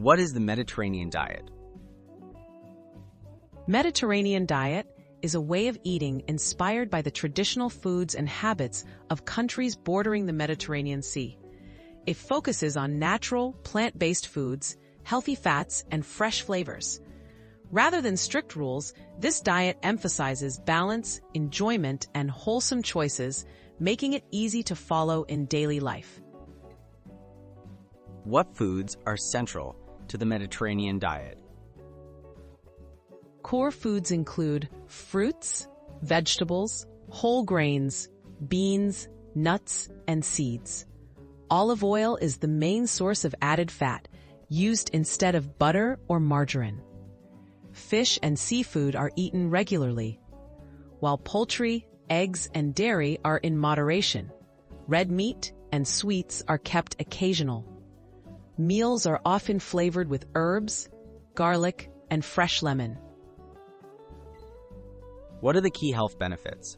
What is the Mediterranean diet? Mediterranean diet is a way of eating inspired by the traditional foods and habits of countries bordering the Mediterranean Sea. It focuses on natural, plant-based foods, healthy fats, and fresh flavors. Rather than strict rules, this diet emphasizes balance, enjoyment, and wholesome choices, making it easy to follow in daily life. What foods are central to the Mediterranean diet? Core foods include fruits, vegetables, whole grains, beans, nuts, and seeds. Olive oil is the main source of added fat, used instead of butter or margarine. Fish and seafood are eaten regularly, while poultry, eggs, and dairy are in moderation. Red meat and sweets are kept occasional. Meals are often flavored with herbs, garlic, and fresh lemon. What are the key health benefits?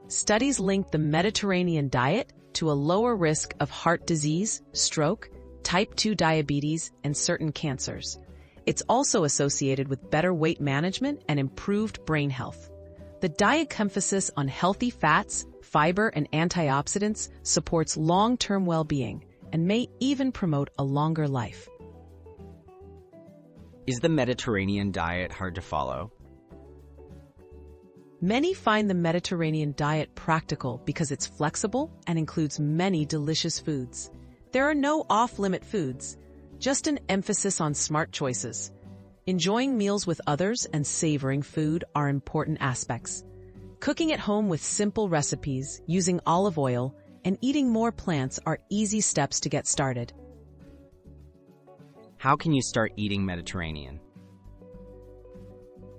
Studies link the Mediterranean diet to a lower risk of heart disease, stroke, type 2 diabetes, and certain cancers. It's also associated with better weight management and improved brain health. The diet's emphasis on healthy fats, fiber, and antioxidants supports long-term well-being and may even promote a longer life. Is the Mediterranean diet hard to follow? Many find the Mediterranean diet practical because it's flexible and includes many delicious foods. There are no off-limit foods, just an emphasis on smart choices. Enjoying meals with others and savoring food are important aspects. Cooking at home with simple recipes, using olive oil, and eating more plants are easy steps to get started. How can you start eating Mediterranean?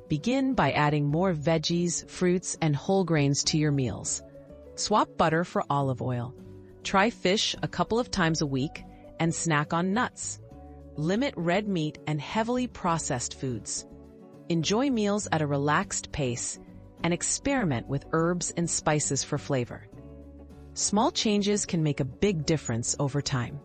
Begin by adding more veggies, fruits, and whole grains to your meals. Swap butter for olive oil. Try fish a couple of times a week and snack on nuts. Limit red meat and heavily processed foods. Enjoy meals at a relaxed pace and experiment with herbs and spices for flavor. Small changes can make a big difference over time.